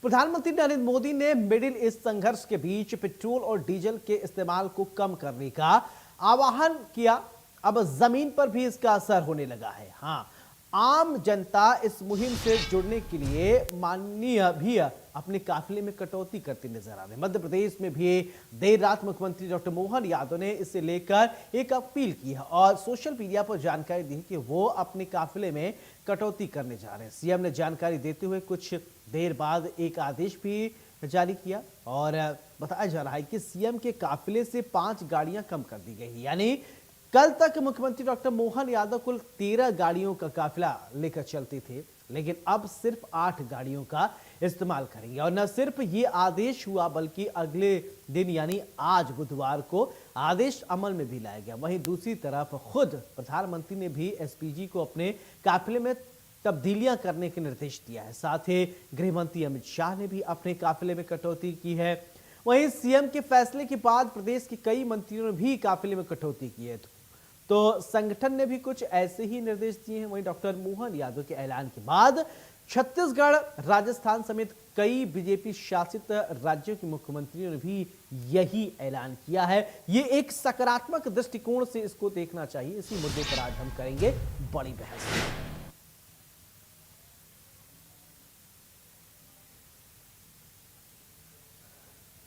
प्रधानमंत्री नरेंद्र मोदी ने middle east संघर्ष के बीच पेट्रोल और डीजल के इस्तेमाल को कम करने का आह्वान किया। अब जमीन पर भी इसका असर होने लगा है। हाँ, आम जनता इस मुहिम से जुड़ने के लिए माननीय भी अपने काफिले में कटौती करते नजर आ रहे हैं। मध्य प्रदेश में भी देर रात मुख्यमंत्री डॉक्टर मोहन यादव ने इसे लेकर एक अपील की है और सोशल मीडिया पर जानकारी दी कि वो अपने काफिले में कटौती करने जा रहे हैं। सीएम ने जानकारी देते हुए कुछ देर बाद एक आदेश भी जारी किया और बताया जा रहा है कि सीएम के काफिले से 5 गाड़ियां कम कर दी गई। यानी कल तक मुख्यमंत्री डॉक्टर मोहन यादव कुल 13 गाड़ियों का काफिला लेकर चलते थे, लेकिन अब सिर्फ 8 गाड़ियों का इस्तेमाल करेंगे। और न सिर्फ ये आदेश हुआ बल्कि अगले दिन यानी आज बुधवार को आदेश अमल में भी लाया गया। वहीं दूसरी तरफ खुद प्रधानमंत्री ने भी एसपीजी को अपने काफिले में तब्दीलियां करने के निर्देश दिया है। साथ ही गृह मंत्री अमित शाह ने भी अपने काफिले में कटौती की है। वहीं सीएम के फैसले के बाद प्रदेश के कई मंत्रियों ने भी काफिले में कटौती की है, तो संगठन ने भी कुछ ऐसे ही निर्देश दिए हैं। वहीं डॉक्टर मोहन यादव के ऐलान के बाद छत्तीसगढ़, राजस्थान समेत कई बीजेपी शासित राज्यों के मुख्यमंत्रियों ने भी यही ऐलान किया है। ये एक सकारात्मक दृष्टिकोण से इसको देखना चाहिए। इसी मुद्दे पर आज हम करेंगे बड़ी बहस।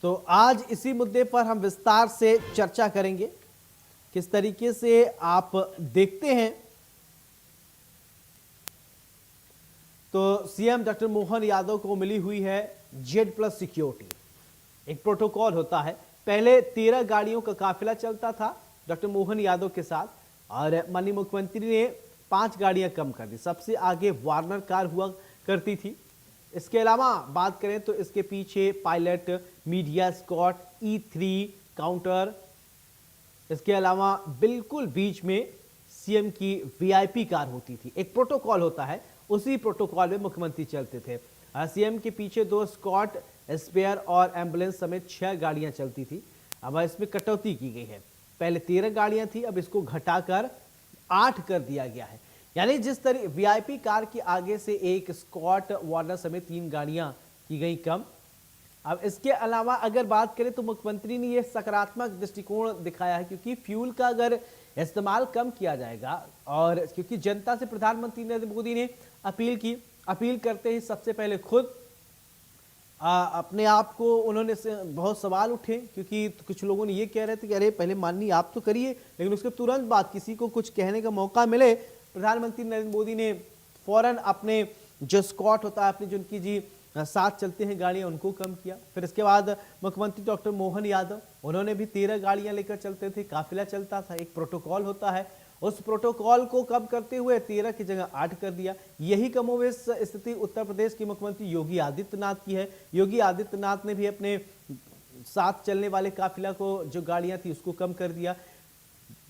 तो आज इसी मुद्दे पर हम विस्तार से चर्चा करेंगे, किस तरीके से आप देखते हैं। तो सीएम डॉक्टर मोहन यादव को मिली हुई है Z+ सिक्योरिटी। एक प्रोटोकॉल होता है। पहले 13 गाड़ियों का काफिला चलता था डॉक्टर मोहन यादव के साथ और माननीय मुख्यमंत्री ने 5 गाड़ियां कम कर दी। सबसे आगे वार्नर कार हुआ करती थी। इसके अलावा बात करें तो इसके पीछे pilot, media Scott, E3 counter, इसके अलावा बिल्कुल बीच में सीएम की VIP कार होती थी। एक प्रोटोकॉल होता है, उसी प्रोटोकॉल में मुख्यमंत्री चलते थे। सीएम के पीछे 2 स्कॉट, स्पेयर और एम्बुलेंस समेत 6 गाड़ियां चलती थी। अब इसमें कटौती की गई है। पहले 13 गाड़ियां थी, अब इसको घटाकर 8 कर दिया गया है। यानी जिस तरह VIP कार के आगे से एक स्कॉट, वार्नर समेत 3 गाड़ियां की गई कम। अब इसके अलावा अगर बात करें तो मुख्यमंत्री ने यह सकारात्मक दृष्टिकोण दिखाया है, क्योंकि फ्यूल का अगर इस्तेमाल कम किया जाएगा और क्योंकि जनता से प्रधानमंत्री नरेंद्र मोदी ने अपील करते ही सबसे पहले खुद अपने आप को उन्होंने बहुत सवाल उठे, क्योंकि कुछ लोगों ने ये कह रहे थे कि अरे पहले माननीय आप तो करिए, लेकिन उसके तुरंत बाद किसी को कुछ कहने का मौका मिले, प्रधानमंत्री नरेंद्र मोदी ने फौरन अपने जो स्कॉट होता है, अपनी जो उनकी जी साथ चलते हैं गाड़ियां, उनको कम किया। फिर इसके बाद मुख्यमंत्री डॉक्टर मोहन यादव, उन्होंने भी 13 गाड़ियां लेकर चलते थे, काफिला चलता था। एक प्रोटोकॉल होता है, उस प्रोटोकॉल को कम करते हुए 13 की जगह 8 कर दिया। यही कमोवेश स्थिति उत्तर प्रदेश के मुख्यमंत्री योगी आदित्यनाथ की है। योगी आदित्यनाथ ने भी अपने साथ चलने वाले काफिला को, जो गाड़ियां थी, उसको कम कर दिया।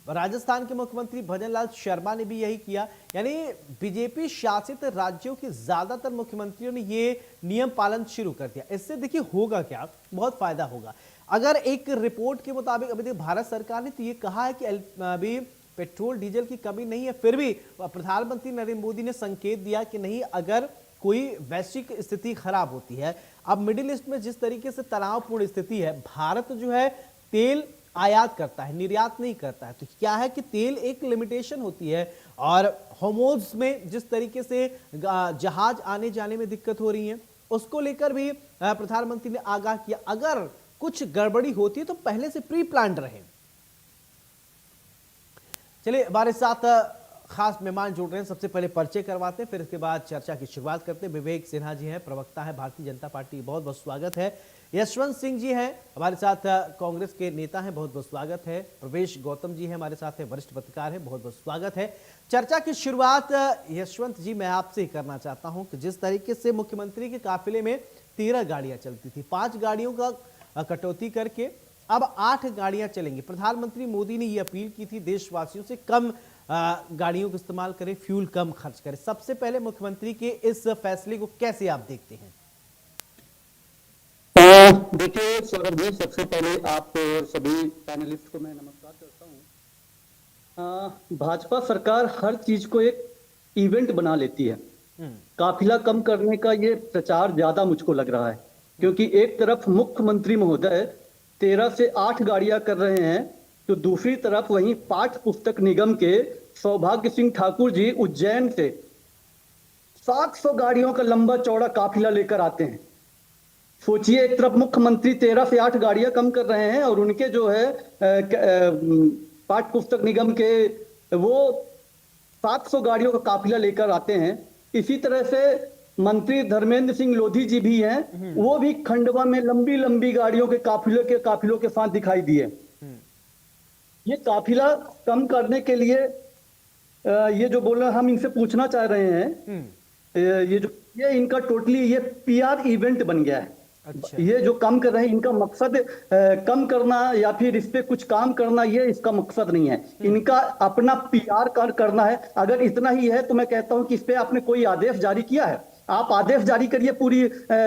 राजस्थान के मुख्यमंत्री भजनलाल शर्मा ने भी यही किया। यानी बीजेपी शासित राज्यों के ज्यादातर मुख्यमंत्रियों ने ये नियम पालन शुरू कर दिया। इससे देखिए होगा क्या, बहुत फायदा होगा। अगर एक रिपोर्ट के मुताबिक अभी देखिए भारत सरकार ने तो ये कहा है कि अभी पेट्रोल डीजल की कमी नहीं है, फिर भी प्रधानमंत्री नरेंद्र मोदी ने संकेत दिया कि नहीं, अगर कोई वैश्विक स्थिति खराब होती है, अब मिडिल ईस्ट में जिस तरीके से तनावपूर्ण स्थिति है, भारत जो है तेल आयात करता है, निर्यात नहीं करता है। तो क्या है कि तेल एक लिमिटेशन होती है और होर्मुज़ में जिस तरीके से जहाज आने जाने में दिक्कत हो रही है, उसको लेकर भी प्रधानमंत्री ने आगाह किया, अगर कुछ गड़बड़ी होती है तो पहले से प्री प्लान्ड रहे। चलिए, हमारे साथ खास मेहमान जुड़ रहे हैं। सबसे पहले परिचय करवाते हैं, फिर इसके बाद चर्चा की शुरुआत करते हैं। विवेक सिन्हा जी हैं, प्रवक्ता है भारतीय जनता पार्टी, बहुत बहुत स्वागत है। यशवंत सिंह जी हैं, हमारे साथ कांग्रेस के नेता हैं, बहुत बहुत स्वागत है। प्रवेश गौतम जी हैं हमारे साथ, है वरिष्ठ पत्रकार हैं, बहुत बहुत स्वागत है। चर्चा की शुरुआत यशवंत जी मैं आपसे करना चाहता हूं कि जिस तरीके से मुख्यमंत्री के काफिले में 13 गाड़ियां चलती थी, 5 गाड़ियों का कटौती करके अब 8 गाड़ियां चलेंगी। प्रधानमंत्री मोदी ने यह अपील की थी देशवासियों से कम गाड़ियों का इस्तेमाल करें, फ्यूल कम खर्च करें। सबसे पहले मुख्यमंत्री के इस फैसले को कैसे आप देखते हैं? देखिए सौरभ जी, सबसे पहले आप और सभी पैनलिस्ट को मैं नमस्कार करता हूं। भाजपा सरकार हर चीज को एक इवेंट बना लेती है। काफिला कम करने का ये प्रचार ज्यादा मुझको लग रहा है, क्योंकि एक तरफ मुख्यमंत्री महोदय 13 से 8 गाड़ियां कर रहे हैं, तो दूसरी तरफ वहीं पाठ्य पुस्तक निगम के सौभाग्य सिंह ठाकुर जी उज्जैन से 700 गाड़ियों का लंबा चौड़ा काफिला लेकर आते हैं। सोचिए, एक तरफ मुख्यमंत्री 13 से 8 गाड़ियां कम कर रहे हैं और उनके जो है पाठ्य पुस्तक निगम के वो 700 गाड़ियों का काफिला लेकर आते हैं। इसी तरह से मंत्री धर्मेंद्र सिंह लोधी जी भी हैं, वो भी खंडवा में लंबी लंबी गाड़ियों के काफिलों के साथ दिखाई दिए। ये काफिला कम करने के लिए ये जो बोल रहे हम इनसे पूछना चाह रहे हैं, ये इनका टोटली ये पीआर इवेंट बन गया है। अच्छा। ये जो काम कर रहे हैं, इनका मकसद कम करना या फिर इस पे कुछ काम करना, ये इसका मकसद नहीं है। इनका अपना पीआर करना है। अगर इतना ही है तो मैं कहता हूं कि इस पे आपने कोई आदेश जारी किया है? आप आदेश जारी करिए, पूरी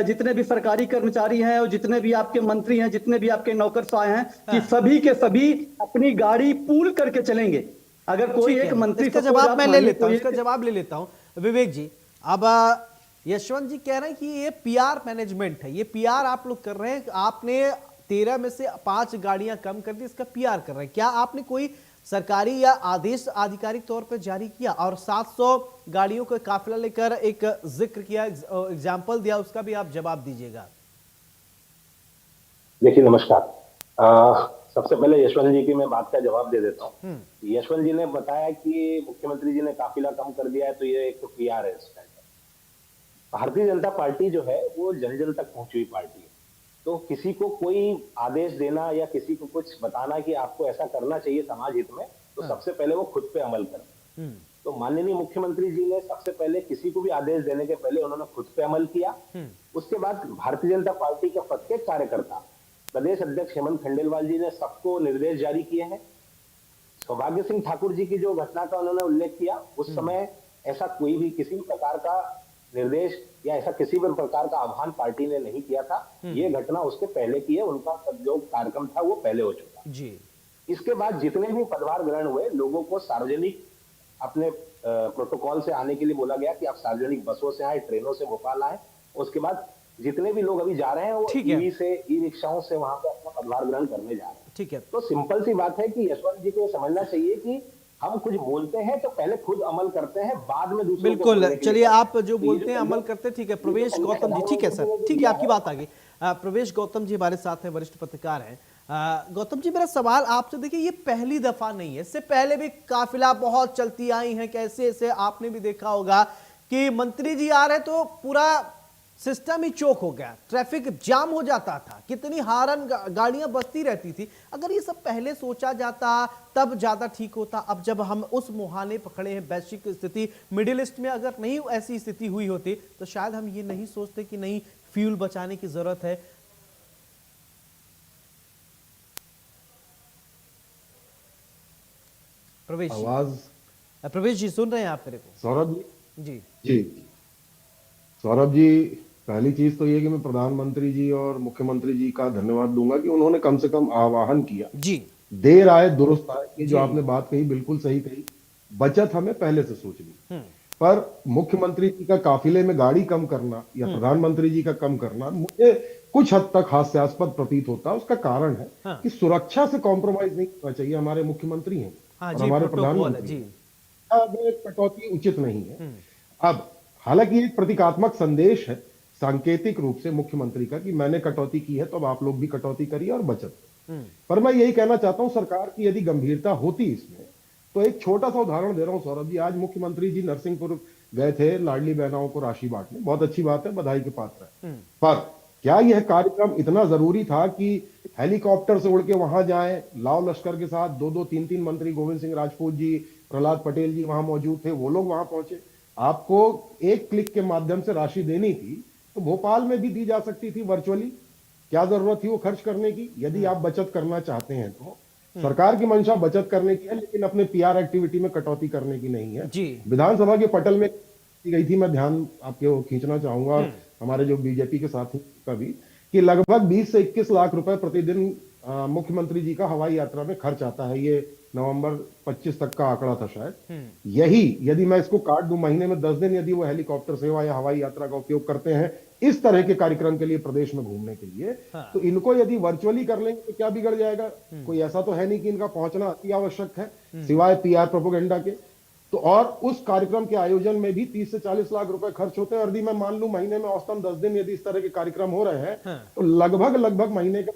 जितने भी सरकारी कर्मचारी हैं और जितने भी आपके मंत्री हैं, जितने भी आपके नौकरशाह हैं, कि सभी के सभी अपनी गाड़ी पूल करके चलेंगे। अगर कोई एक मंत्री, इसका जवाब मैं ले लेता हूं, इसका जवाब ले लेता हूं विवेक जी। अब यशवंत जी कह रहे हैं कि ये पीआर मैनेजमेंट है, ये पीआर आप लोग कर रहे हैं। आपने 13 में से 5 गाड़ियां कम कर दी, इसका पीआर कर रहे हैं। क्या आपने कोई सरकारी या आदेश आधिकारिक तौर पर जारी किया? और 700 गाड़ियों का काफिला लेकर एक जिक्र किया, एग्जाम्पल दिया, उसका भी आप जवाब दीजिएगा। देखिए, नमस्कार। सबसे पहले यशवंत जी की मैं बात का जवाब दे देता हूँ। यशवंत जी ने बताया कि मुख्यमंत्री जी ने काफिला कम कर दिया है, तो ये एक तो पीआर है। भारतीय जनता पार्टी जो है वो जन जन तक पहुंची हुई पार्टी है। तो किसी को कोई आदेश देना या किसी को कुछ बताना कि आपको ऐसा करना चाहिए समाज हित में, तो सबसे पहले वो खुद पे अमल करें। तो माननीय मुख्यमंत्री जी ने सबसे पहले किसी को भी आदेश देने के पहले उन्होंने खुद पे अमल किया। उसके बाद भारतीय जनता पार्टी के प्रत्येक कार्यकर्ता, प्रदेश अध्यक्ष हेमंत खंडेलवाल जी ने सबको निर्देश जारी किए हैं। सौभाग्य सिंह ठाकुर जी की जो घटना का उन्होंने उल्लेख किया, उस समय ऐसा कोई भी किसी भी प्रकार का निर्देश या ऐसा किसी भी प्रकार का आह्वान पार्टी ने नहीं किया था। ये घटना उसके पहले की है, उनका जो कार्यक्रम था वो पहले हो चुका जी। इसके बाद जितने भी पदभार ग्रहण हुए, लोगों को सार्वजनिक अपने प्रोटोकॉल से आने के लिए बोला गया कि आप सार्वजनिक बसों से आए, ट्रेनों से भोपाल आए। उसके बाद जितने भी लोग अभी जा रहे हैं वो ईवी से, ई रिक्शाओं से वहां पर अपना पदभार ग्रहण करने जा रहे हैं। ठीक है। तो सिंपल सी बात है कि यशवंत जी को समझना चाहिए कि हम कुछ बोलते हैं तो पहले खुद अमल करते हैं, बाद में दूसरों को बिल्कुल। बोलने के लिए चलिए, आप करते हैं। जो बोलते हैं अमल करते हैं। ठीक है, प्रवेश गौतम जी। ठीक है सर, ठीक है, आपकी बात आ गई। प्रवेश गौतम जी हमारे साथ हैं, वरिष्ठ पत्रकार हैं। गौतम जी, मेरा सवाल आपसे, देखिए ये पहली दफा नहीं है, इससे पहले भी काफिला बहुत चलती आई हैं। कैसे ऐसे आपने भी देखा होगा कि मंत्री जी आ रहे तो पूरा सिस्टम ही चौक हो गया, ट्रैफिक जाम हो जाता था, कितनी हारन गाड़ियां बजती रहती थी। अगर ये सब पहले सोचा जाता तब ज्यादा ठीक होता। अब जब हम उस मुहाने पकड़े हैं, वैश्विक स्थिति, मिडिल ईस्ट में अगर नहीं ऐसी स्थिति हुई होती तो शायद हम ये नहीं सोचते कि नहीं, फ्यूल बचाने की जरूरत है। प्रवेश जी सुन रहे हैं आप मेरे को? सौरभ जी जी सौरभ जी, पहली चीज तो ये कि मैं प्रधानमंत्री जी और मुख्यमंत्री जी का धन्यवाद दूंगा कि उन्होंने कम से कम आह्वान किया। जी, देर आए दुरुस्त आए, ये जो आपने बात कही बिल्कुल सही कही। बचत हमें पहले से सोचनी, पर मुख्यमंत्री जी का काफिले में गाड़ी कम करना या प्रधानमंत्री जी का कम करना मुझे कुछ हद तक हास्यास्पद प्रतीत होता है। उसका कारण है कि सुरक्षा से कॉम्प्रोमाइज नहीं करना चाहिए। हमारे मुख्यमंत्री हैं और हमारे प्रधानमंत्री, अब कटौती उचित नहीं है। अब हालांकि एक प्रतीकात्मक संदेश है, सांकेतिक रूप से मुख्यमंत्री का, कि मैंने कटौती की है तो अब आप लोग भी कटौती करिए और बचत। पर मैं यही कहना चाहता हूं, सरकार की यदि गंभीरता होती इसमें, तो एक छोटा सा उदाहरण दे रहा हूं सौरभ जी। आज मुख्यमंत्री जी नरसिंहपुर गए थे लाडली बहनाओं को राशि बांटने, बहुत अच्छी बात है, बधाई के पात्र है। पर क्या यह कार्यक्रम इतना जरूरी था कि हेलीकॉप्टर से उड़ के वहां जाएं, लाव लश्कर के साथ 2-2, 3-3 मंत्री, गोविंद सिंह राजपूत जी, प्रहलाद पटेल जी वहां मौजूद थे, वो लोग वहां पहुंचे। आपको एक क्लिक के माध्यम से राशि देनी थी तो भोपाल में भी दी जा सकती थी वर्चुअली। क्या जरूरत थी वो खर्च करने की? यदि आप बचत करना चाहते हैं तो सरकार की मंशा बचत करने की है, लेकिन अपने पीआर एक्टिविटी में कटौती करने की नहीं है। विधानसभा के पटल में गई थी, मैं ध्यान आपके खींचना चाहूंगा और हमारे जो बीजेपी के साथी का भी, कि लगभग 20 से 21 लाख रुपए प्रतिदिन मुख्यमंत्री जी का हवाई यात्रा में खर्च आता है। ये नवंबर 25 तक का आंकड़ा था शायद। यही यदि मैं इसको काट दूं, महीने में 10 दिन यदि वो हेलीकॉप्टर सेवा या हवाई यात्रा का उपयोग करते हैं इस तरह के कार्यक्रम के लिए, प्रदेश में घूमने के लिए, तो इनको यदि वर्चुअली कर लेंगे तो क्या बिगड़ जाएगा? कोई ऐसा तो है नहीं कि इनका पहुंचना अति आवश्यक है, सिवाय पीआर प्रोपोगेंडा के। तो और उस कार्यक्रम के आयोजन में भी 30 से 40 लाख रुपए खर्च होते हैं। और यदि मैं मान लूं महीने में औसतन 10 दिन यदि इस तरह के कार्यक्रम हो रहे हैं तो लगभग महीने के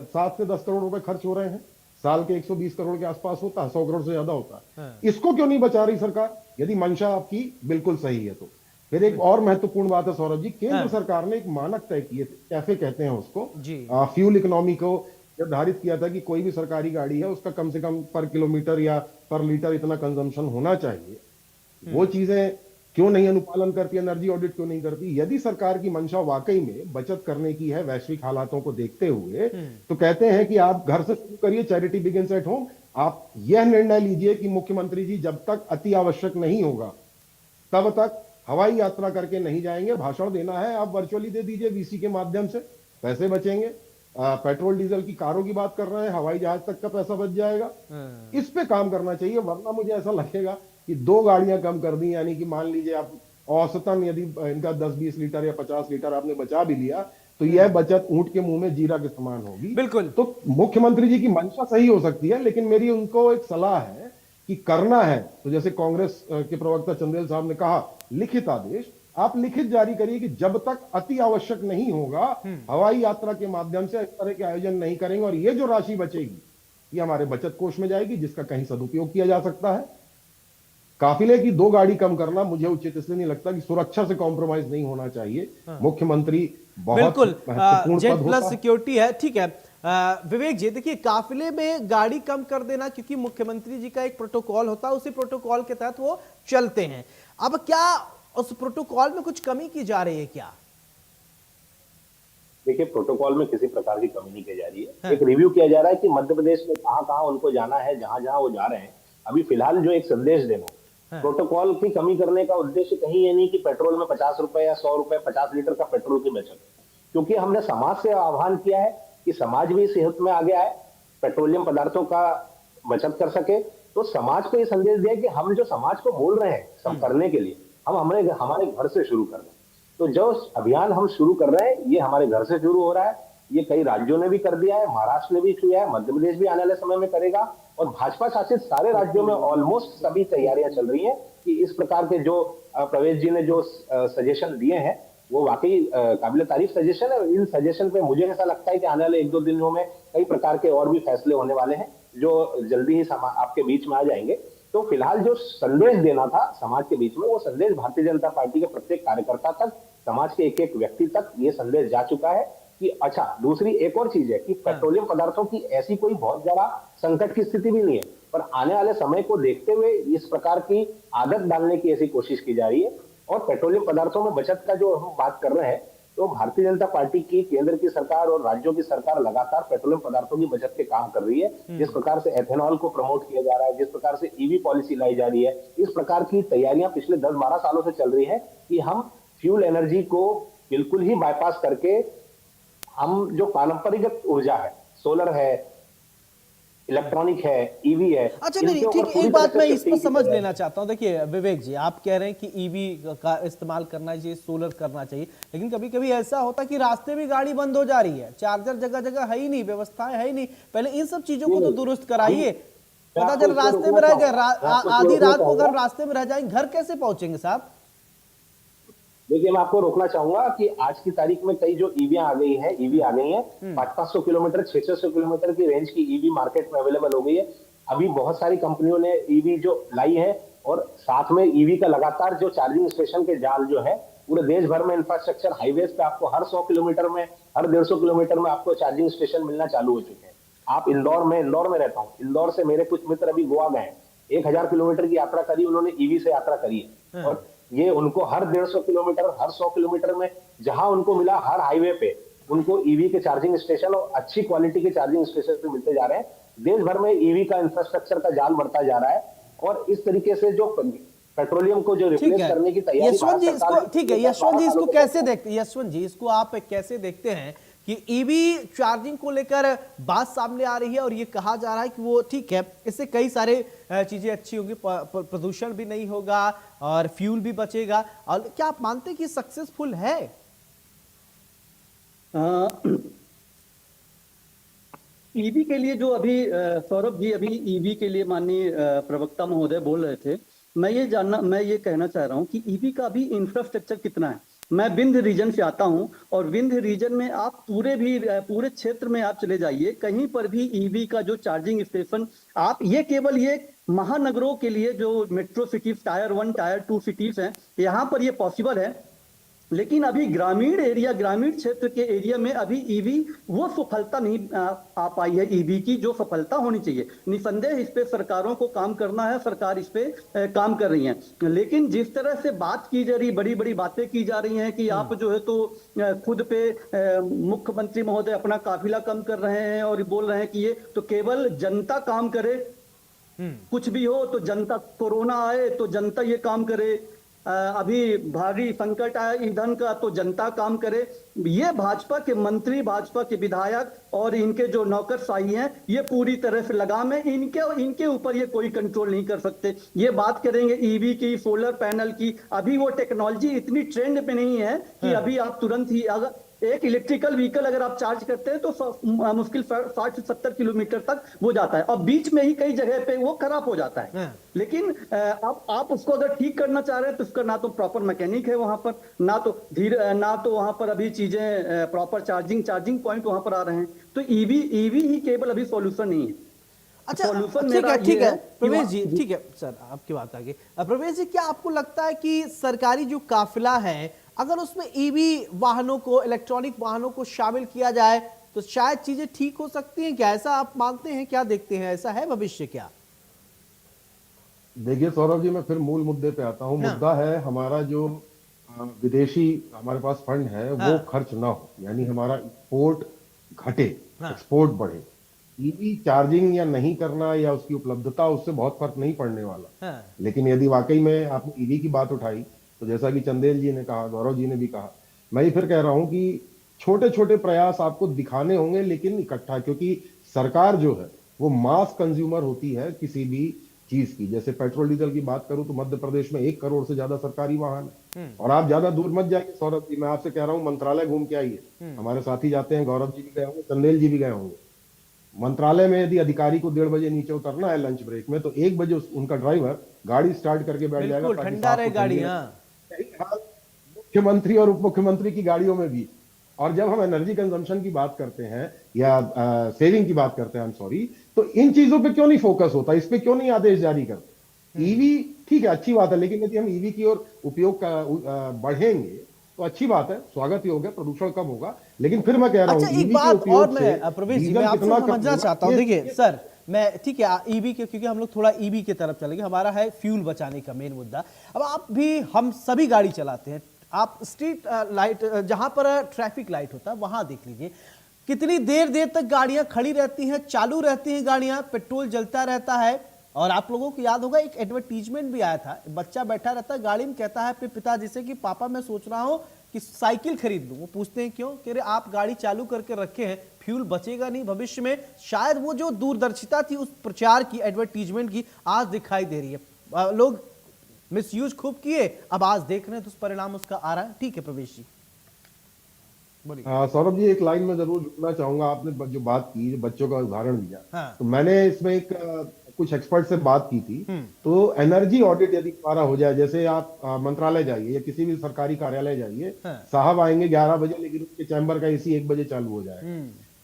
7 से 10 करोड़ रुपए खर्च हो रहे हैं। साल के 120 करोड़ के आसपास होता है, 100 करोड़ से ज्यादा होता है। इसको क्यों नहीं बचा रही सरकार, यदि मंशा आपकी बिल्कुल सही है तो? फिर एक और महत्वपूर्ण बात है सौरभ जी, केंद्र सरकार ने एक मानक तय किए थे, कैफे कहते हैं उसको, फ्यूल इकोनॉमी को निर्धारित किया था कि कोई भी सरकारी गाड़ी है उसका कम से कम पर किलोमीटर या पर लीटर इतना कंजम्पशन होना चाहिए। वो चीजें क्यों नहीं अनुपालन करती, एनर्जी ऑडिट क्यों नहीं करती? यदि सरकार की मंशा वाकई में बचत करने की है वैश्विक हालातों को देखते हुए, तो कहते हैं कि आप घर से शुरू करिए, चैरिटी बिगिंस एट होम। आप यह निर्णय लीजिए कि मुख्यमंत्री जी जब तक अति आवश्यक नहीं होगा तब तक हवाई यात्रा करके नहीं जाएंगे। भाषण देना है आप वर्चुअली दे दीजिए, वीसी के माध्यम से, पैसे बचेंगे। पेट्रोल डीजल की कारों की बात कर रहे हैं, हवाई जहाज तक का पैसा बच जाएगा। इस पे काम करना चाहिए, वरना मुझे ऐसा लगेगा कि 2 गाड़ियां कम कर दी, यानी कि मान लीजिए आप औसतन यदि इनका 10-20 लीटर या 50 लीटर आपने बचा भी लिया तो यह बचत ऊंट के मुंह में जीरा के समान होगी। बिल्कुल। तो मुख्यमंत्री जी की मंशा सही हो सकती है, लेकिन मेरी उनको एक सलाह है कि करना है तो जैसे कांग्रेस के प्रवक्ता चंदेल साहब ने कहा, लिखित आदेश आप लिखित जारी करिए कि जब तक अति आवश्यक नहीं होगा हवाई यात्रा के माध्यम से इस तरह के आयोजन नहीं करेंगे। और ये जो राशि बचेगी ये हमारे बचत कोष में जाएगी, जिसका कहीं सदुपयोग किया जा सकता है। काफिले की 2 गाड़ी कम करना मुझे उचित इसलिए नहीं लगता कि सुरक्षा से कॉम्प्रोमाइज नहीं होना चाहिए। मुख्यमंत्री बहुत बिल्कुल महत्वपूर्ण जेड पद प्लस होता है। सिक्योरिटी है, ठीक है। विवेक जी, देखिए काफिले में गाड़ी कम कर देना, क्योंकि मुख्यमंत्री जी का एक प्रोटोकॉल होता है, उसी प्रोटोकॉल के तहत वो चलते हैं। अब क्या उस प्रोटोकॉल में कुछ कमी की जा रही है क्या? देखिए, प्रोटोकॉल में किसी प्रकार की कमी नहीं की जा रही है। एक रिव्यू किया जा रहा है कि मध्य प्रदेश में कहां कहां उनको जाना है, जहां जहां वो जा रहे हैं। अभी फिलहाल जो एक संदेश देना, प्रोटोकॉल की कमी करने का उद्देश्य कहीं ये नहीं कि पेट्रोल में 50 रुपए या 100 रुपए 50 लीटर का पेट्रोल की बचत, क्योंकि हमने समाज से आह्वान किया है कि समाज भी इस हित में आगे आए, पेट्रोलियम पदार्थों का बचत कर सके। तो समाज को ये संदेश दिया कि हम जो समाज को बोल रहे हैं सब करने के लिए, हम हमारे घर से शुरू कर रहे हैं। तो जो अभियान हम शुरू कर रहे हैं ये हमारे घर से शुरू हो रहा है। ये कई राज्यों ने भी कर दिया है, महाराष्ट्र ने भी किया है, मध्य प्रदेश भी आने वाले समय में करेगा। और भाजपा शासित सारे राज्यों में ऑलमोस्ट सभी तैयारियां चल रही हैं कि इस प्रकार के जो प्रवेश जी ने जो सजेशन दिए हैं वो वाकई काबिल तारीफ सजेशन है। इन सजेशन पे मुझे ऐसा लगता है कि आने वाले 1-2 दिनों में कई प्रकार के और भी फैसले होने वाले हैं जो जल्दी ही आपके बीच में आ जाएंगे। तो फिलहाल जो संदेश देना था समाज के बीच में, वो संदेश भारतीय जनता पार्टी के प्रत्येक कार्यकर्ता तक, समाज के एक एक व्यक्ति तक ये संदेश जा चुका है कि अच्छा। दूसरी एक और चीज है कि पेट्रोलियम पदार्थों की ऐसी कोई बहुत ज्यादा संकट की स्थिति भी नहीं है, पर आने वाले समय को देखते हुए इस प्रकार की आदत डालने की ऐसी कोशिश की जा रही है। और पेट्रोलियम पदार्थों में बचत का जो हम बात कर रहे हैं, तो भारतीय जनता पार्टी की केंद्र की सरकार और राज्यों की सरकार लगातार पेट्रोलियम पदार्थों की बचत के काम कर रही है। जिस प्रकार से एथेनॉल को प्रमोट किया जा रहा है, जिस प्रकार से ईवी पॉलिसी लाई जा रही है, इस प्रकार की तैयारियां पिछले 10-12 सालों से चल रही है कि हम फ्यूल एनर्जी को बिल्कुल ही बाईपास करके हम जो पारंपरिक ऊर्जा है, सोलर है, इलेक्ट्रॉनिक है, ईवी है। अच्छा नहीं, ठीक, एक बात मैं इस पर समझ लेना चाहता हूं। देखिए विवेक जी, आप कह रहे हैं कि ईवी का इस्तेमाल करना चाहिए, सोलर करना चाहिए, लेकिन कभी कभी ऐसा होता है कि रास्ते में गाड़ी बंद हो जा रही है, चार्जर जगह जगह है ही नहीं, व्यवस्थाएं है ही नहीं। पहले इन सब चीजों को तो दुरुस्त कराइए। पता चल रास्ते में रह गए, आधी रात को अगर रास्ते में रह जाएंगे, घर कैसे पहुंचेंगे साहब? देखिए, मैं आपको रोकना चाहूंगा कि आज की तारीख में कई जो ईवी आ गई है 500-500 किलोमीटर 600 किलोमीटर की रेंज की ईवी मार्केट में अवेलेबल हो गई है। अभी बहुत सारी कंपनियों ने ईवी जो लाई है, और साथ में ईवी का लगातार जो चार्जिंग स्टेशन के जाल जो है पूरे देश भर में इंफ्रास्ट्रक्चर हाईवेज पे आपको हर 100 किलोमीटर में, हर 150 किलोमीटर में आपको चार्जिंग स्टेशन मिलना चालू हो चुके हैं। आप इंदौर में रहता हूँ, इंदौर से मेरे कुछ मित्र अभी गोवा गए, 1000 किलोमीटर की यात्रा करी उन्होंने, ईवी से यात्रा करी है। और ये उनको हर 150 किलोमीटर, हर 100 किलोमीटर में जहां उनको मिला, हर हाईवे पे उनको ईवी के चार्जिंग स्टेशन और अच्छी क्वालिटी के चार्जिंग स्टेशन मिलते जा रहे हैं। देश भर में ईवी का इंफ्रास्ट्रक्चर का जाल बढ़ता जा रहा है। और इस तरीके से जो पेट्रोलियम को जो ठीक रिप्लेस है करने की तैयारी यशवंत जी भारत इसको, सरकार ने ठीक है की है, यशवंत जी 12 इसको सालों कैसे से देखते हैं, यशवंत जी इसको आप कैसे देखते हैं कि ईवी चार्जिंग को लेकर बात सामने आ रही है और ये कहा जा रहा है कि वो ठीक है, इससे कई सारे चीजें अच्छी होंगी, प्रदूषण भी नहीं होगा और फ्यूल भी बचेगा, और क्या आप मानते हैं कि सक्सेसफुल है? ईवी के लिए जो अभी सौरभ जी अभी ईवी के लिए माननीय प्रवक्ता महोदय बोल रहे थे, मैं ये कहना चाह रहा हूं कि ईवी का भी इंफ्रास्ट्रक्चर कितना है। मैं विंध्य रीजन से आता हूं और विंध्य रीजन में आप पूरे क्षेत्र में आप चले जाइए, कहीं पर भी ईवी का जो चार्जिंग स्टेशन, आप ये केवल ये महानगरों के लिए जो metro cities tyre 1 tyre 2 cities हैं, यहां पर ये पॉसिबल है। लेकिन अभी ग्रामीण क्षेत्र के एरिया में अभी ईवी वो सफलता नहीं आ पाई है, ईवी की जो सफलता होनी चाहिए। निसंदेह इस पे सरकारों को काम करना है, सरकार इस पे काम कर रही है। लेकिन जिस तरह से बात की जा रही, बड़ी बड़ी बातें की जा रही हैं कि आप जो है तो खुद पे मुख्यमंत्री महोदय अपना काफिला कम कर रहे हैं और बोल रहे हैं कि ये तो केवल जनता काम करे, कुछ भी हो तो जनता, कोरोना आए तो जनता ये काम करे, अभी भारी संकट आया ईंधन का तो जनता काम करे। ये भाजपा के मंत्री, भाजपा के विधायक और इनके जो नौकरशाही हैं, ये पूरी तरह से लगाम है, इनके ऊपर ये कोई कंट्रोल नहीं कर सकते। ये बात करेंगे ईवी की, सोलर पैनल की, अभी वो टेक्नोलॉजी इतनी ट्रेंड पे नहीं है कि अभी आप तुरंत ही, अगर एक इलेक्ट्रिकल व्हीकल अगर आप चार्ज करते हैं तो मुश्किल 60 से 70 किलोमीटर तक वो जाता है और बीच में ही कई जगह पे वो खराब हो जाता है। लेकिन आप उसको अगर ठीक करना चाह रहे हैं तो उसका ना तो प्रॉपर मैकेनिक है वहां पर, ना तो वहां पर अभी चीजें प्रॉपर चार्जिंग पॉइंट वहां पर आ रहे हैं। तो ईवी ही केवल अभी सॉल्यूशन नहीं है। अच्छा सॉल्यूशन ठीक है कि प्रवेश जी, ठीक है सर आपकी बात आगे। प्रवेश जी, क्या आपको लगता है कि सरकारी जो काफिला है, अगर उसमें ईवी वाहनों को, इलेक्ट्रॉनिक वाहनों को शामिल किया जाए तो शायद चीजें ठीक हो सकती हैं? क्या ऐसा आप मानते हैं, क्या देखते हैं, ऐसा है भविष्य क्या? देखिए सौरभ जी, मैं फिर मूल मुद्दे पे आता हूँ। मुद्दा है हमारा जो विदेशी हमारे पास फंड है वो खर्च ना हो, यानी हमारा एक्सपोर्ट घटे, एक्सपोर्ट बढ़े। ईवी चार्जिंग या नहीं करना या उसकी उपलब्धता, उससे बहुत फर्क नहीं पड़ने वाला। लेकिन यदि वाकई में आपने ईवी की बात उठाई तो जैसा कि चंदेल जी ने कहा, गौरव जी ने भी कहा, मैं ही फिर कह रहा हूं कि छोटे छोटे प्रयास आपको दिखाने होंगे लेकिन इकट्ठा, क्योंकि सरकार जो है वो मास कंज्यूमर होती है किसी भी चीज की। जैसे पेट्रोल डीजल की बात करूं तो मध्य प्रदेश में 1 करोड़ से ज्यादा सरकारी वाहन है। और आप ज्यादा दूर मत जाइए सौरभ जी, मैं आपसे कह रहा हूं मंत्रालय घूम के आइए। हमारे साथी जाते हैं, गौरव जी भी गए होंगे, चंदेल जी भी गए होंगे। मंत्रालय में यदि अधिकारी को 1:30 बजे नीचे उतरना है लंच ब्रेक में, तो 1 बजे उनका ड्राइवर गाड़ी स्टार्ट करके बैठ जाएगा, ठंडा रहे गाड़ी। मुख्यमंत्री और उप मुख्यमंत्री की गाड़ियों में भी। और जब हम एनर्जी कंजम्पशन की बात करते हैं या सेविंग की बात करते हैं, तो इन चीजों पे क्यों नहीं फोकस होता, इस पे क्यों नहीं आदेश जारी करते? ईवी ठीक है, अच्छी बात है, लेकिन यदि हम ईवी की ओर उपयोग का बढ़ेंगे तो अच्छी बात है, स्वागत योग्य, प्रदूषण कम होगा। लेकिन फिर मैं कह रहा हूं एक बात और मैं प्रवेश जी, मैं आपसे समझना चाहता हूं। देखिए सर, मैं ठीक है ईवी के, क्योंकि हम लोग थोड़ा ईवी की तरफ चलेंगे, हमारा है फ्यूल बचाने का मेन मुद्दा। अब आप भी, हम सभी गाड़ी चलाते हैं, आप स्ट्रीट लाइट, जहां पर ट्रैफिक लाइट होता है वहां देख लीजिए, कितनी देर देर तक गाड़ियां खड़ी रहती हैं, चालू रहती हैं गाड़ियां, पेट्रोल जलता रहता है। और आप लोगों को याद होगा एक एडवर्टीजमेंट भी आया था, बच्चा बैठा रहता है गाड़ी में, कहता है अपने पिताजी से कि पापा मैं सोच रहा हूं कि साइकिल खरीद लूं। वो पूछते हैं क्यों? कह रहे आप गाड़ी चालू करके रखे हैं, फ्यूल बचेगा नहीं भविष्य में। शायद वो जो दूरदर्शिता थी उस प्रचार की, एडवर्टीजमेंट की, आज दिखाई दे रही है। लोग मिसयूज खूब किए, अब आज देख रहे हैं दुष्परिणाम उसका आ रहा है। ठीक है प्रवेश जी, सौरभ जी, एक लाइन में जरूर जुड़ना चाहूंगा। आपने जो बात की, बच्चों का उदाहरण दिया, तो मैंने इसमें एक कुछ एक्सपर्ट से बात की थी। तो एनर्जी ऑडिट यदि हमारा हो जाए, जैसे आप मंत्रालय जाइए या किसी भी सरकारी कार्यालय जाइए, साहब आएंगे 11 बजे, लेकिन उसके चैम्बर का एसी 1 बजे चालू हो जाए।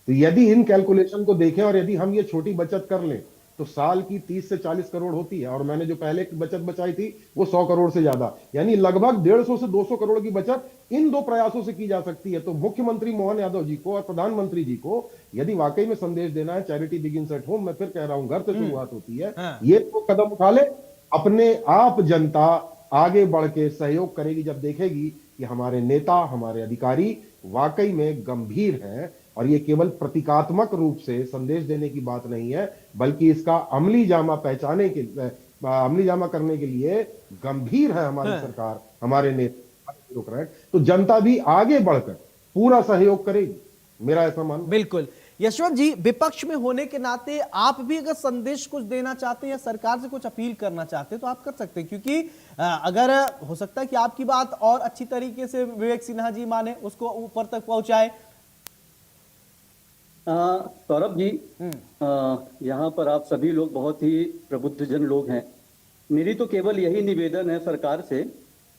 तो यदि इन कैलकुलेशन को देखें और यदि हम ये छोटी बचत कर लें तो साल की 30 से 40 करोड़ होती है। और मैंने जो पहले बचत बचाई थी वो 100 करोड़ से ज्यादा, यानी लगभग 150 से 200 करोड़ की बचत इन 2 प्रयासों से की जा सकती है। तो मुख्यमंत्री मोहन यादव जी को और प्रधानमंत्री जी को यदि वाकई में संदेश देना है, चैरिटी बिगिंस एट होम, मैं फिर कह रहा हूं, घर से शुरुआत होती है। ये तो कदम उठा ले, अपने आप जनता आगे बढ़ के सहयोग करेगी जब देखेगी कि हमारे नेता, हमारे अधिकारी वाकई में गंभीर हैं। और ये केवल प्रतीकात्मक रूप से संदेश देने की बात नहीं है, बल्कि इसका अमली जामा पहचाने अमली जामा करने के लिए गंभीर है हमारी सरकार, हमारे नेता ब्यूरोक्रेट, तो जनता भी आगे बढ़कर पूरा सहयोग करेगी, मेरा ऐसा मानना। बिल्कुल। यशवंत जी, विपक्ष में होने के नाते आप भी अगर संदेश कुछ देना चाहते हैं या सरकार से कुछ अपील करना चाहते हैं तो आप कर सकते हैं, क्योंकि अगर हो सकता है कि आपकी बात और अच्छी तरीके से विवेक सिन्हा जी माने, उसको ऊपर तक पहुंचाए। सौरभ जी, यहाँ पर आप सभी लोग बहुत ही प्रबुद्ध जन लोग हैं। मेरी तो केवल यही निवेदन है सरकार से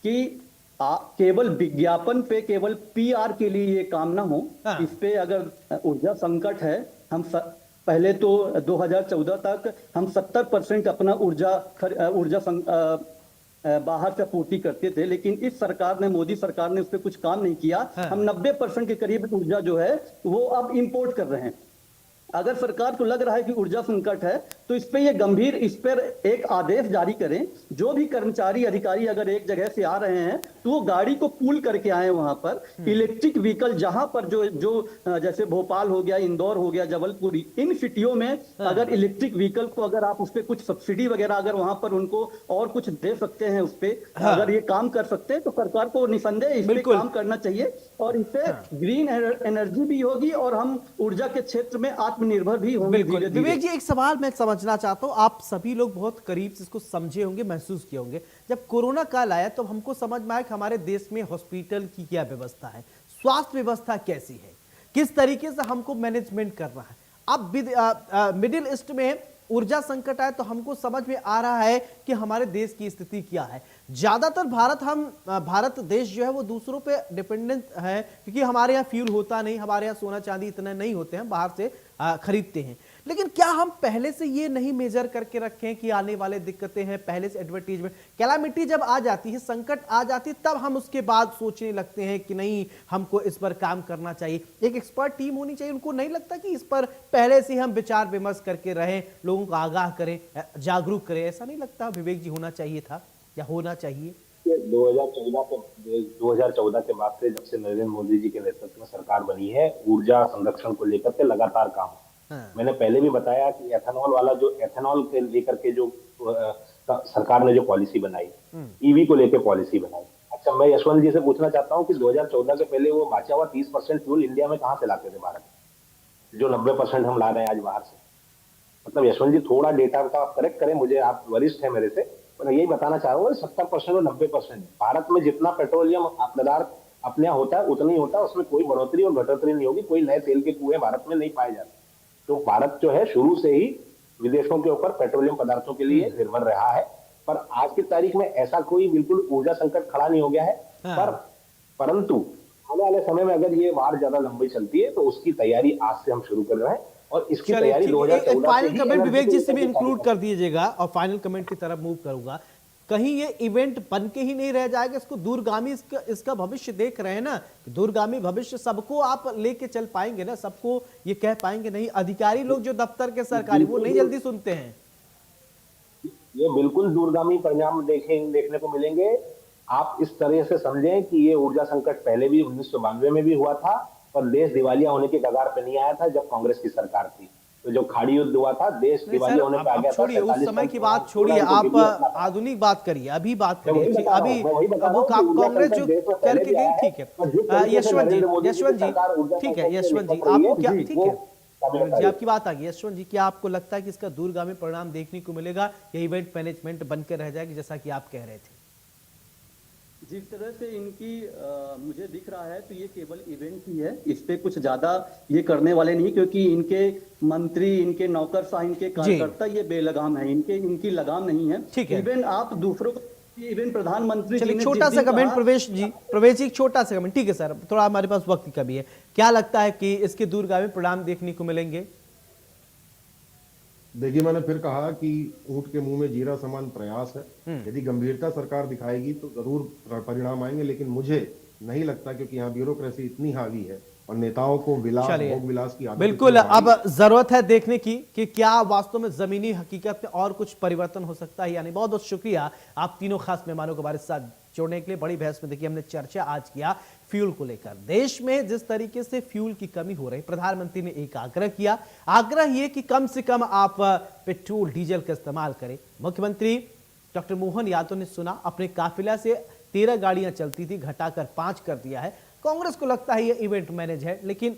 कि केवल विज्ञापन पे, केवल पीआर के लिए ये काम ना हो। इस पे अगर ऊर्जा संकट है, पहले तो 2014 तक हम 70% अपना ऊर्जा बाहर से पूर्ति करते थे, लेकिन इस सरकार ने, मोदी सरकार ने उस पर कुछ काम नहीं किया। हम 90% के करीब ऊर्जा जो है वो अब इंपोर्ट कर रहे हैं। अगर सरकार को लग रहा है कि ऊर्जा संकट है तो इस पर एक आदेश जारी करें। जो भी कर्मचारी अधिकारी अगर एक जगह से आ रहे हैं तो वो गाड़ी को पूल करके आए वहां पर। इलेक्ट्रिक व्हीकल जहां पर जो जैसे भोपाल हो गया, इंदौर हो गया, जबलपुर, इन सिटियों में अगर इलेक्ट्रिक व्हीकल को अगर आप उस पर कुछ सब्सिडी वगैरह अगर वहां पर उनको और कुछ दे सकते हैं, उस पर अगर ये काम कर सकते हैं तो सरकार को निसंदेह इस पे काम करना चाहिए। और इससे ग्रीन एनर्जी भी होगी और हम ऊर्जा के क्षेत्र में आत्मनिर्भर भी होंगे। बिल्कुल। विवेक जी, एक सवाल मैं समझना चाहता हूं, आप सभी लोग बहुत करीब से इसको समझे होंगे, महसूस किए होंगे। जब कोरोना काल आया तो हमको समझ में आया कि हमारे देश में हॉस्पिटल की क्या व्यवस्था है, स्वास्थ्य व्यवस्था कैसी है, किस तरीके से हमको मैनेजमेंट करना है। अब मिडिल ईस्ट में ऊर्जा संकट आए तो हमको समझ में आ रहा है कि हमारे देश की स्थिति क्या है। ज्यादातर भारत देश जो है वो दूसरों पे डिपेंडेंट है, क्योंकि हमारे यहाँ फ्यूल होता नहीं, हमारे यहाँ सोना चांदी इतना नहीं होते हैं, बाहर से खरीदते हैं। लेकिन क्या हम पहले से ये नहीं मेजर करके रखें कि आने वाले दिक्कतें हैं, पहले से एडवर्टीजमेंट, कैलामिटी जब आ जाती है, संकट आ जाती है, तब हम उसके बाद सोचने लगते हैं कि नहीं, हमको इस पर काम करना चाहिए, एक एक्सपर्ट टीम होनी चाहिए। उनको नहीं लगता कि इस पर पहले से हम विचार विमर्श करके रहें, लोगों को आगाह करें, जागरूक करें? ऐसा नहीं लगता विवेक जी होना चाहिए था या होना चाहिए? 2014 के बाद से, जब से नरेंद्र मोदी जी के नेतृत्व में सरकार बनी है, ऊर्जा संरक्षण को लेकर के लगातार काम। मैंने पहले भी बताया कि एथेनॉल के लेकर के जो सरकार ने जो पॉलिसी बनाई, ईवी को लेकर पॉलिसी बनाई। अच्छा, मैं यशवंत जी से पूछना चाहता हूं कि 2014 के पहले वो बचा हुआ 30% फ्यूल इंडिया में कहां से लाते थे भारत, जो 90% हम ला रहे हैं आज बाहर से? मतलब यशवंत जी, थोड़ा डेटा का आप करेक्ट करें मुझे, आप वरिष्ठ हैं मेरे से, मैं यही बताना चाह रहा हूँ, 70% और 90% भारत में जितना पेट्रोलियम पदार्थ अपने यहाँ होता है उतना ही होता है, उसमें कोई बढ़ोतरी और घटोतरी नहीं होगी। कोई नए तेल के कुएं भारत में नहीं पाए जाते। तो भारत जो है शुरू से ही विदेशों के ऊपर पेट्रोलियम पदार्थों के लिए निर्भर रहा है। पर आज की तारीख में ऐसा कोई बिल्कुल ऊर्जा संकट खड़ा नहीं हो गया है। परंतु आने वाले समय में अगर ये वार ज्यादा लंबी चलती है तो उसकी तैयारी आज से हम शुरू कर रहे हैं, और इसकी तैयारी 2014 फाइनल कमेंट विवेक जी से भी इंक्लूड कर दीजिएगा और फाइनल कमेंट की तरफ मूव करूंगा। कहीं ये इवेंट बन के ही नहीं रह जाएगा, इसको दूरगामी इसका भविष्य देख रहे हैं ना, दूरगामी भविष्य सबको आप लेके चल पाएंगे ना, सबको ये कह पाएंगे नहीं? अधिकारी लोग जो दफ्तर के सरकारी, वो नहीं जल्दी सुनते हैं। ये बिल्कुल दूरगामी परिणाम देखने को मिलेंगे। आप इस तरह से समझें कि ये ऊर्जा संकट पहले भी 1992 में भी हुआ था, और देश दिवालिया होने के कगार पे नहीं आया था जब कांग्रेस की सरकार थी। तो जो खाड़ी युद्ध हुआ था, देश दिवालिया होने पे आ गया था। छोड़िए उस समय की बात, छोड़िए, आप आधुनिक बात करिए, अभी बात करिए। अभी वो कांग्रेस जो करके गई, ठीक है यशवंत जी, ठीक है यशवंत जी, आपको क्या, ठीक है जी, आपकी बात आ गई। यशवंत जी, क्या आपको लगता है कि इसका दूरगामी परिणाम देखने को मिलेगा या इवेंट मैनेजमेंट बनकर रह जाएगी, जैसा कि आप कह रहे थे? जिस तरह से इनकी मुझे दिख रहा है तो ये केवल इवेंट ही है, इस पे कुछ ज्यादा ये करने वाले नहीं, क्योंकि इनके मंत्री, इनके नौकरशाह, इनके कार्यकर्ता ये बेलगाम है, इनकी लगाम नहीं है। ठीक है, इवेंट आप दूसरों को, इवेंट प्रधानमंत्री जी ने छोटा सा कमेंट प्रवेश जी छोटा सा कमेंट, ठीक है सर, थोड़ा हमारे पास वक्त की कमी है। क्या लगता है कि इसके दूरगामी परिणाम देखने को मिलेंगे? देखिए, मैंने फिर कहा कि ऊंट के मुंह में जीरा समान प्रयास है। यदि गंभीरता सरकार दिखाएगी तो जरूर परिणाम आएंगे, लेकिन मुझे नहीं लगता, क्योंकि यहाँ ब्यूरोक्रेसी इतनी हावी है और नेताओं को भोग विलास की आदत। बिल्कुल, अब जरूरत है देखने की कि क्या वास्तव में जमीनी हकीकत में और कुछ परिवर्तन हो सकता है यानी। बहुत बहुत शुक्रिया आप तीनों खास मेहमानों को हमारे साथ जोड़ने के लिए। बड़ी बहस में देखिए हमने चर्चा आज किया फ्यूल को लेकर। देश में जिस तरीके से फ्यूल की कमी हो रही, प्रधानमंत्री ने एक आग्रह किया, आग्रह ये कि कम से कम आप पेट्रोल डीजल का इस्तेमाल करें। मुख्यमंत्री डॉक्टर मोहन यादव ने सुना, अपने काफिला से 13 गाड़ियां चलती थी, घटाकर 5 कर दिया है। कांग्रेस को लगता है ये इवेंट मैनेज है, लेकिन